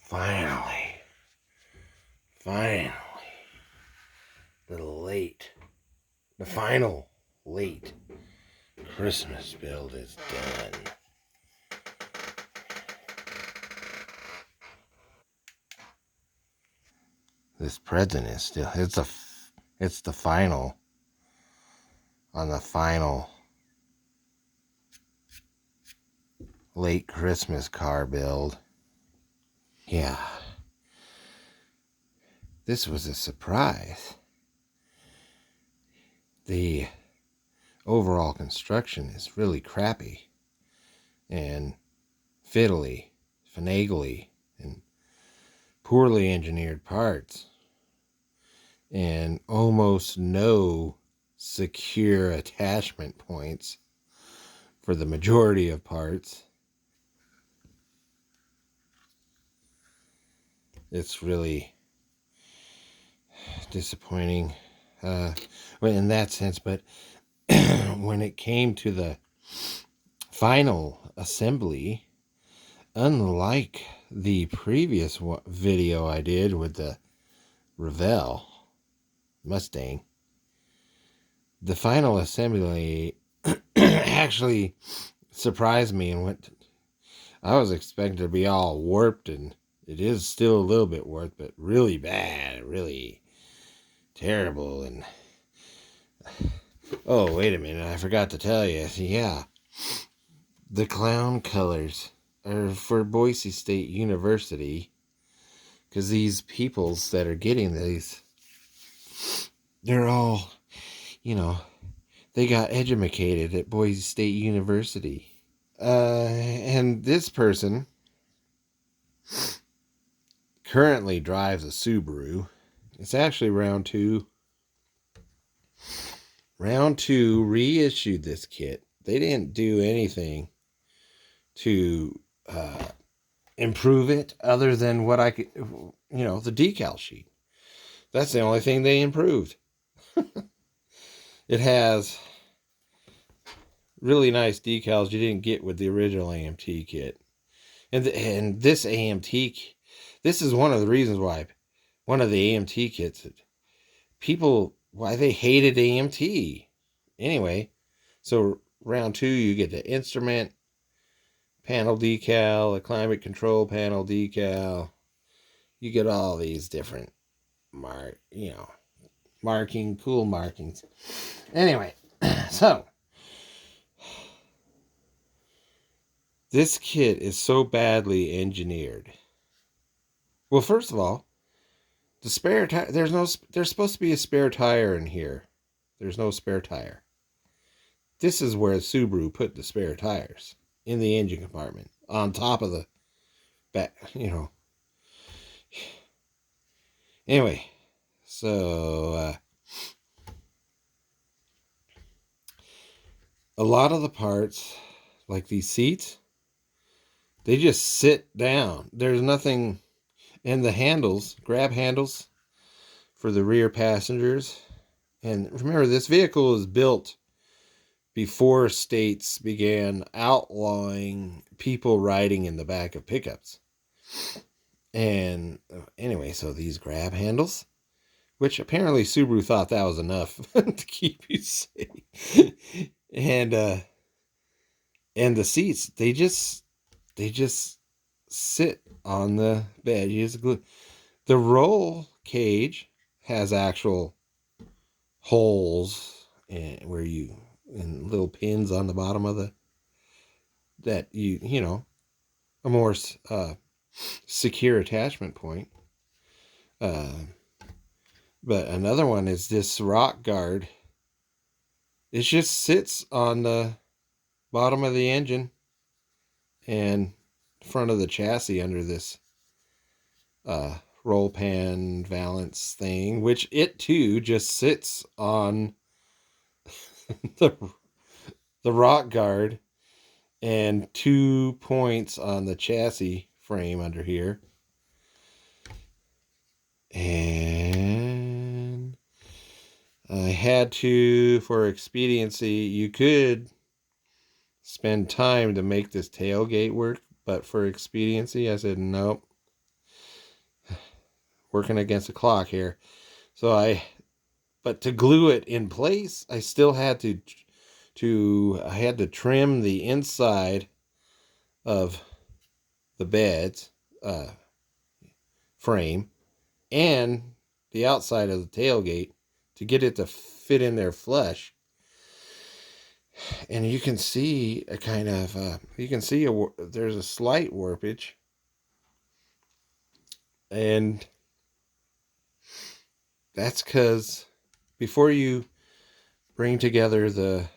Finally, the final late Christmas build is done. This present is still, it's the final, on the final late Christmas car build. Yeah, this was a surprise. The overall construction is really crappy and fiddly, finagly, and poorly engineered parts, and almost no secure attachment points for the majority of parts. It's really disappointing in that sense, but when it came to the final assembly, unlike the previous video I did with the Revell Mustang, the final assembly actually surprised me and I was expecting to be all warped, and it is still a little bit warped, but really bad, really terrible. And oh, wait a minute, I forgot to tell you. Yeah, the clown colors are for Boise State University, because these peoples that are getting these, they're all, they got educated at Boise State University. And this person currently drives a Subaru. It's actually round two. Round two reissued this kit. They didn't do anything to improve it other than what I could, the decal sheet. That's the only thing they improved. It has really nice decals you didn't get with the original AMT kit. And this AMT, this is one of the reasons why, one of the AMT kits, why they hated AMT. Anyway, so round two, you get the instrument panel decal, a climate control panel decal. You get all these different cool markings. Anyway, so this kit is so badly engineered. Well, first of all, the spare tire, there's supposed to be a spare tire in here. There's no spare tire. This is where Subaru put the spare tires, in the engine compartment, on top of the back, Anyway, so a lot of the parts, like these seats, they just sit down. There's nothing, and the handles, grab handles for the rear passengers. And remember, this vehicle is built before states began outlawing people riding in the back of pickups. And anyway, so these grab handles, which apparently Subaru thought that was enough to keep you safe. And the seats, they just sit on the bed. You just glue. The roll cage has actual holes and little pins on the bottom of a more secure attachment point. But another one is this rock guard. It just sits on the bottom of the engine and front of the chassis under this roll pan valance thing, which it too just sits on the rock guard and 2 points on the chassis frame under here. And I had to, for expediency, you could spend time to make this tailgate work, but for expediency, I said, nope. working against the clock here. So but to glue it in place, I still had I had to trim the inside of the bed's frame and the outside of the tailgate to get it to fit in there flush. And you can see a kind of there's a slight warpage, and that's because before you bring together the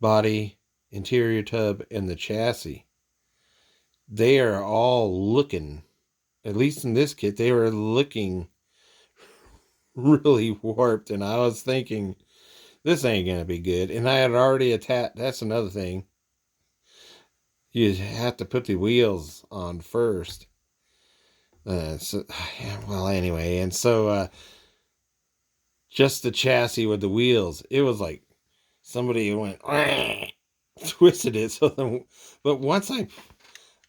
body, interior tub, and the chassis, they are all looking, at least in this kit, they were looking really warped. And I was thinking, this ain't going to be good. And I had already attached, that's another thing. You have to put the wheels on first. Well, anyway, and so just the chassis with the wheels, it was like somebody went, twisted it. But once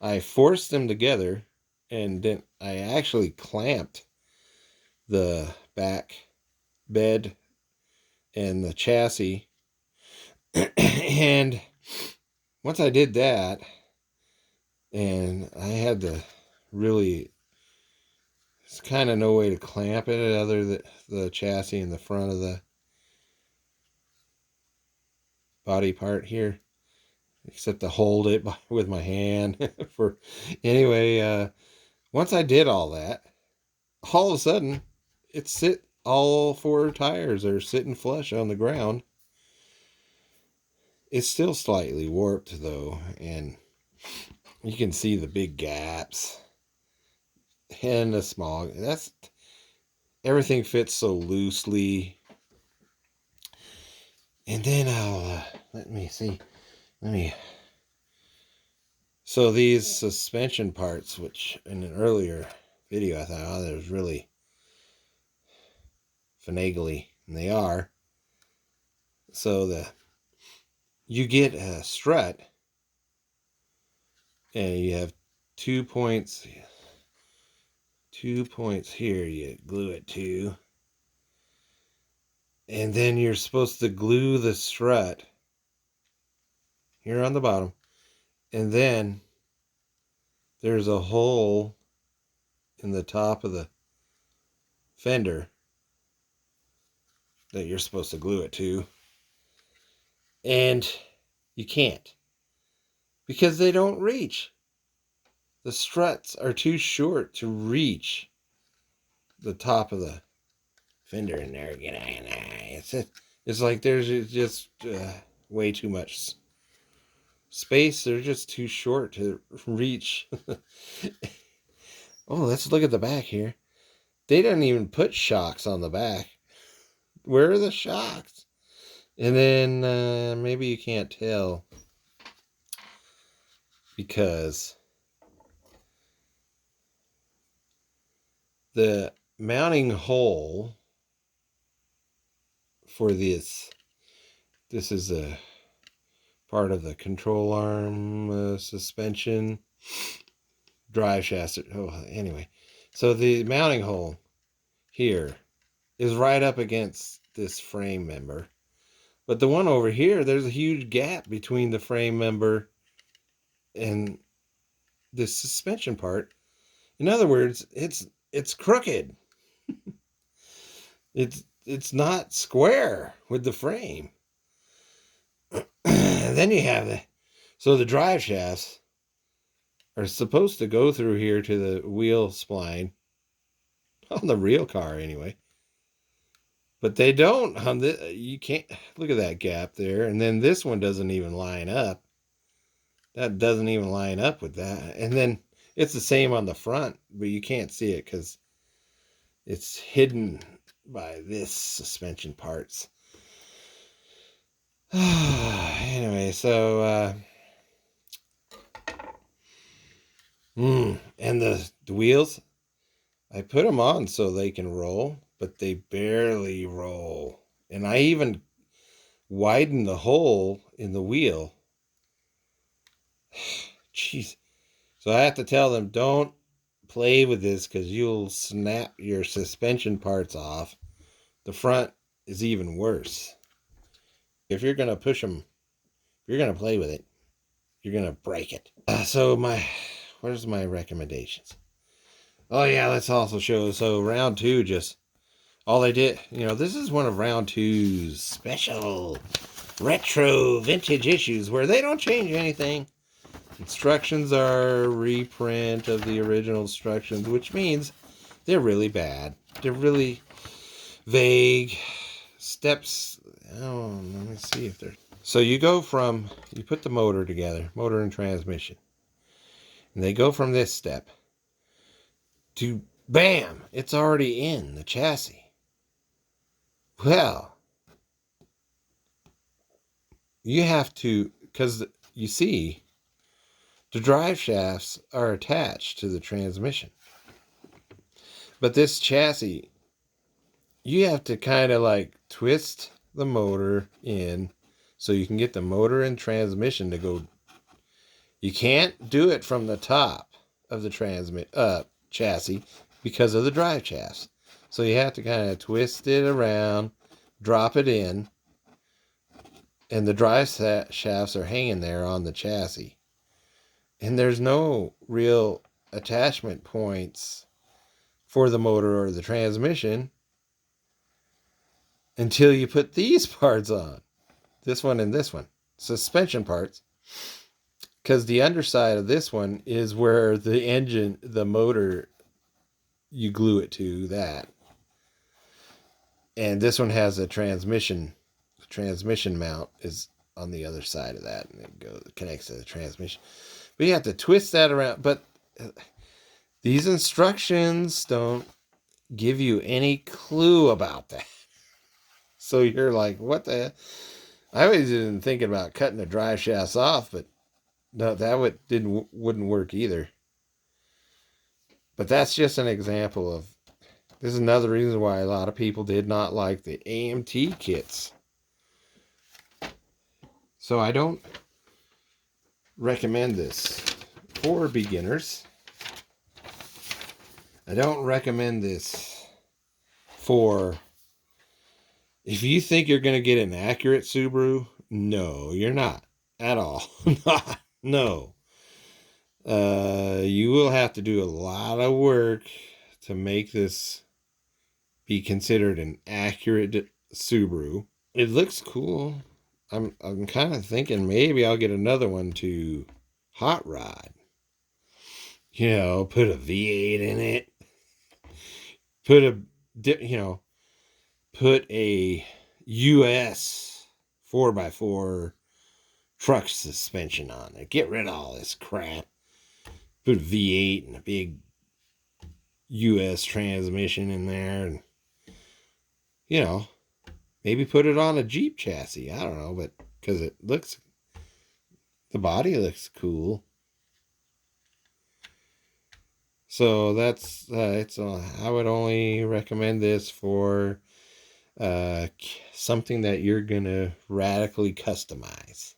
I forced them together, and then I actually clamped the back bed and the chassis. And once I did that, and I had to really, it's kind of no way to clamp it other than the chassis in the front of the body part here, except to hold it with my hand. Once I did all that, all of a sudden, all four tires are sitting flush on the ground. It's still slightly warped though, and you can see the big gaps and the small. Everything fits so loosely. And then let me see. So these suspension parts, which in an earlier video I thought, oh, that was really finagly, and they are. So you get a strut, and you have 2 points here you glue it to, and then you're supposed to glue the strut here on the bottom, and then there's a hole in the top of the fender that you're supposed to glue it to, and you can't, because they don't reach. The struts are too short to reach the top of the fender in there. It's like there's just way too much space. They're just too short to reach. Oh, let's look at the back here. They didn't even put shocks on the back. Where are the shocks? And then maybe you can't tell because the mounting hole for this is a part of the control arm suspension drive shaft. Oh, anyway, so the mounting hole here is right up against this frame member, but the one over here, there's a huge gap between the frame member and this suspension part. In other words, it's crooked. It's not square with the frame. And then you have the drive shafts are supposed to go through here to the wheel spline on the real car anyway, but they don't on the. You can't look at that gap there, and then this one doesn't even line up. That doesn't even line up with that, and then it's the same on the front, but you can't see it because it's hidden by this suspension parts. Anyway, so and the wheels, I put them on so they can roll, but they barely roll. And I even widened the hole in the wheel. Jeez. So I have to tell them, don't play with this because you'll snap your suspension parts off. The front is even worse. If you're going to push them, if you're going to play with it, you're going to break it. Where's my recommendations? Oh yeah, let's also show. So round 2, just all they did, this is one of round 2's special retro vintage issues where they don't change anything. Instructions are reprint of the original instructions, which means they're really bad. They're really vague. Steps, let me see if they're... So you put the motor together, motor and transmission. And they go from this step to, bam, it's already in the chassis. Well, you have to, because you see, the drive shafts are attached to the transmission. But this chassis, you have to kind of like twist the motor in so you can get the motor and transmission to go. You can't do it from the top of the chassis because of the drive shafts. So you have to kind of twist it around, drop it in, and the drive shafts are hanging there on the chassis. And there's no real attachment points for the motor or the transmission until you put these parts on. This one and this one. Suspension parts. Because the underside of this one is where the motor, you glue it to that. And this one has a transmission. The transmission mount is on the other side of that, and it connects to the transmission. But you have to twist that around. But these instructions don't give you any clue about that. So you're like, what the... I was even thinking about cutting the drive shafts off, but no, that wouldn't work either. But that's just an example of... This is another reason why a lot of people did not like the AMT kits. So I don't recommend this for beginners. I don't recommend this for... If you think you're going to get an accurate Subaru, no, you're not at all. No. You will have to do a lot of work to make this be considered an accurate Subaru. It looks cool. I'm kind of thinking maybe I'll get another one to hot rod. Put a V8 in it. Put a US 4x4 truck suspension on it. Get rid of all this crap. Put a V8 and a big US transmission in there. And, maybe put it on a Jeep chassis. I don't know, but because the body looks cool. So that's, I would only recommend this for something that you're going to radically customize.